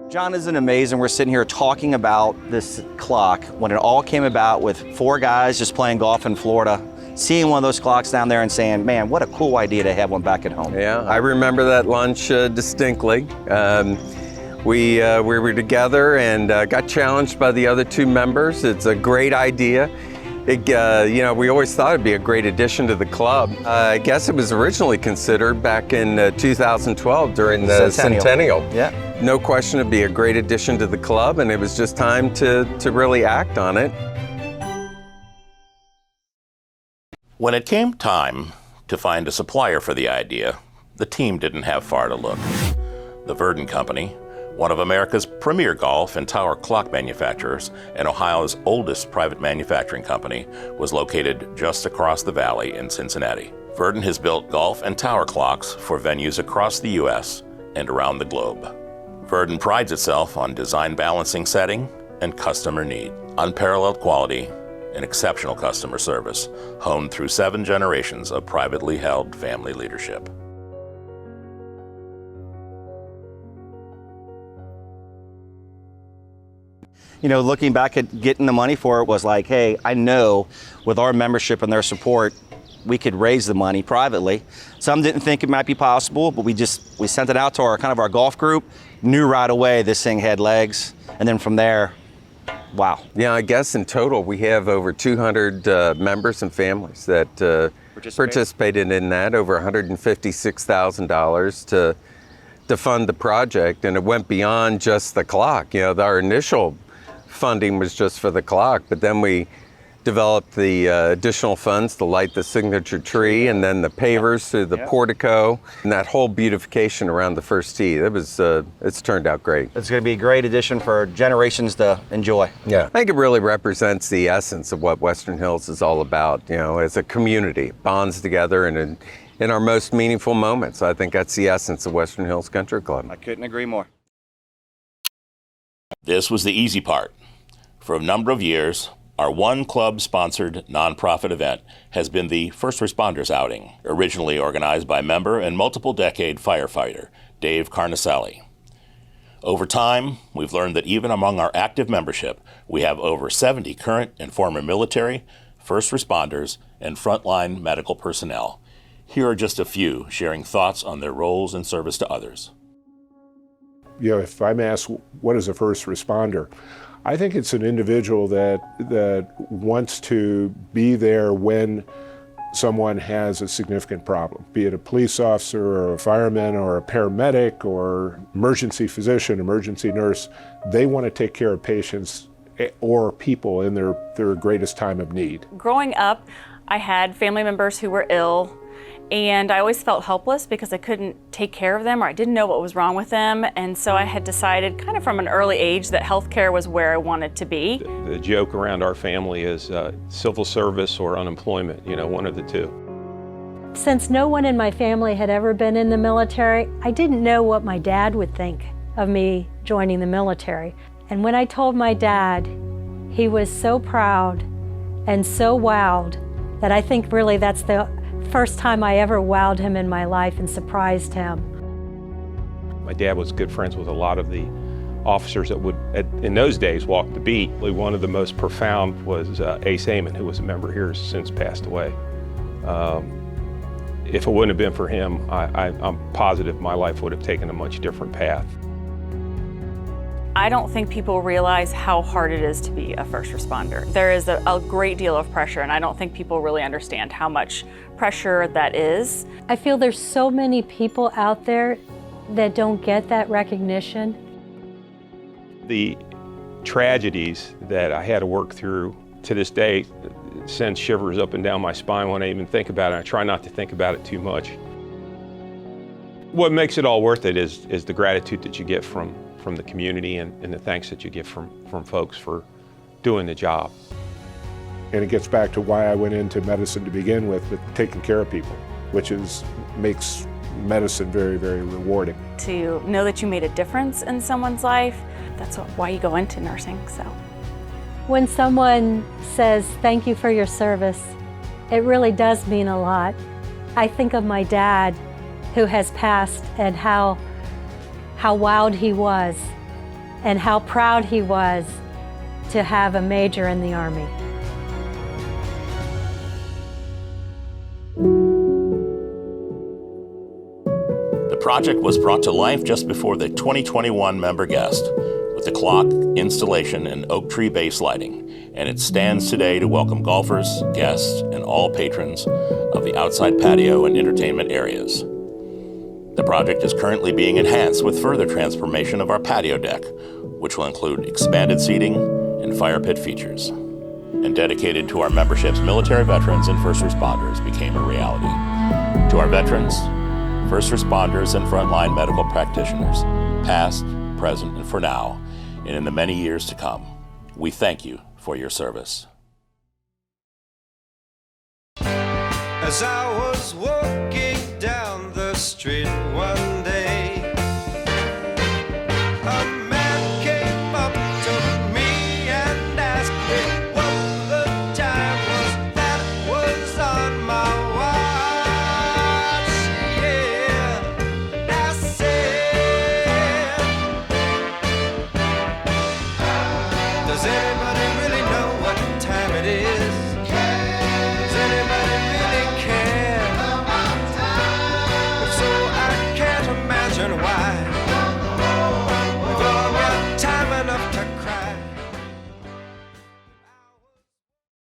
John, isn't it amazing? We're sitting here talking about this clock when it all came about with 4 guys just playing golf in Florida, seeing one of those clocks down there and saying, man, what a cool idea to have one back at home. Yeah, I remember that lunch distinctly. We were together and got challenged by the other 2 members. It's a great idea. We always thought it'd be a great addition to the club. I guess it was originally considered back in 2012 during the centennial. Yeah. No question it'd be a great addition to the club, and it was just time to really act on it. When it came time to find a supplier for the idea, the team didn't have far to look. The Verdin Company, one of America's premier golf and tower clock manufacturers and Ohio's oldest private manufacturing company, was located just across the valley in Cincinnati. Verdin has built golf and tower clocks for venues across the U.S. and around the globe. Verdin prides itself on design balancing setting and customer need, unparalleled quality, and exceptional customer service, honed through 7 generations of privately held family leadership. Looking back at getting the money for it was like, hey, I know with our membership and their support, we could raise the money privately. Some didn't think it might be possible, but we sent it out to our golf group, knew right away this thing had legs, and then from there, wow. Yeah, I guess in total we have over 200 members and families that participated in that, over $156,000 to fund the project, and it went beyond just the clock. Our initial funding was just for the clock, but then we developed the additional funds to light the signature tree, and then the pavers through the portico, and that whole beautification around the first tee. It's turned out great. It's going to be a great addition for generations to enjoy. Yeah, I think it really represents the essence of what Western Hills is all about. As a community, bonds together and in our most meaningful moments. I think that's the essence of Western Hills Country Club. I couldn't agree more. This was the easy part. For a number of years, our one club-sponsored nonprofit event has been the First Responders Outing, originally organized by member and multiple-decade firefighter Dave Carnicelli. Over time, we've learned that even among our active membership, we have over 70 current and former military, first responders, and frontline medical personnel. Here are just a few sharing thoughts on their roles in service to others. If I'm asked, what is a first responder? I think it's an individual that wants to be there when someone has a significant problem, be it a police officer or a fireman or a paramedic or emergency physician, emergency nurse. They want to take care of patients or people in their greatest time of need. Growing up, I had family members who were ill, and I always felt helpless because I couldn't take care of them, or I didn't know what was wrong with them. And so I had decided kind of from an early age that healthcare was where I wanted to be. The joke around our family is civil service or unemployment, one of the two. Since no one in my family had ever been in the military, I didn't know what my dad would think of me joining the military. And when I told my dad, he was so proud and so wowed that I think really that's the first time I ever wowed him in my life and surprised him. My dad was good friends with a lot of the officers that would, in those days, walk the beat. One of the most profound was Ace Amon, who was a member here, since passed away. If it wouldn't have been for him, I'm positive my life would have taken a much different path. I don't think people realize how hard it is to be a first responder. There is a great deal of pressure, and I don't think people really understand how much pressure that is. I feel there's so many people out there that don't get that recognition. The tragedies that I had to work through to this day send shivers up and down my spine when I even think about it. I try not to think about it too much. What makes it all worth it is the gratitude that you get from the community and the thanks that you get from folks for doing the job. And it gets back to why I went into medicine to begin with taking care of people, which makes medicine very, very rewarding. To know that you made a difference in someone's life, that's why you go into nursing. So, when someone says thank you for your service, it really does mean a lot. I think of my dad, who has passed, and how wowed he was and how proud he was to have a major in the Army. The project was brought to life just before the 2021 member guest, with the clock, installation, and oak tree base lighting, and it stands today to welcome golfers, guests, and all patrons of the outside patio and entertainment areas. The project is currently being enhanced with further transformation of our patio deck, which will include expanded seating and fire pit features. And dedicated to our membership's military veterans and first responders became a reality. To our veterans, first responders, and frontline medical practitioners, past, present, and for now, and in the many years to come, we thank you for your service. As I was walking down the street one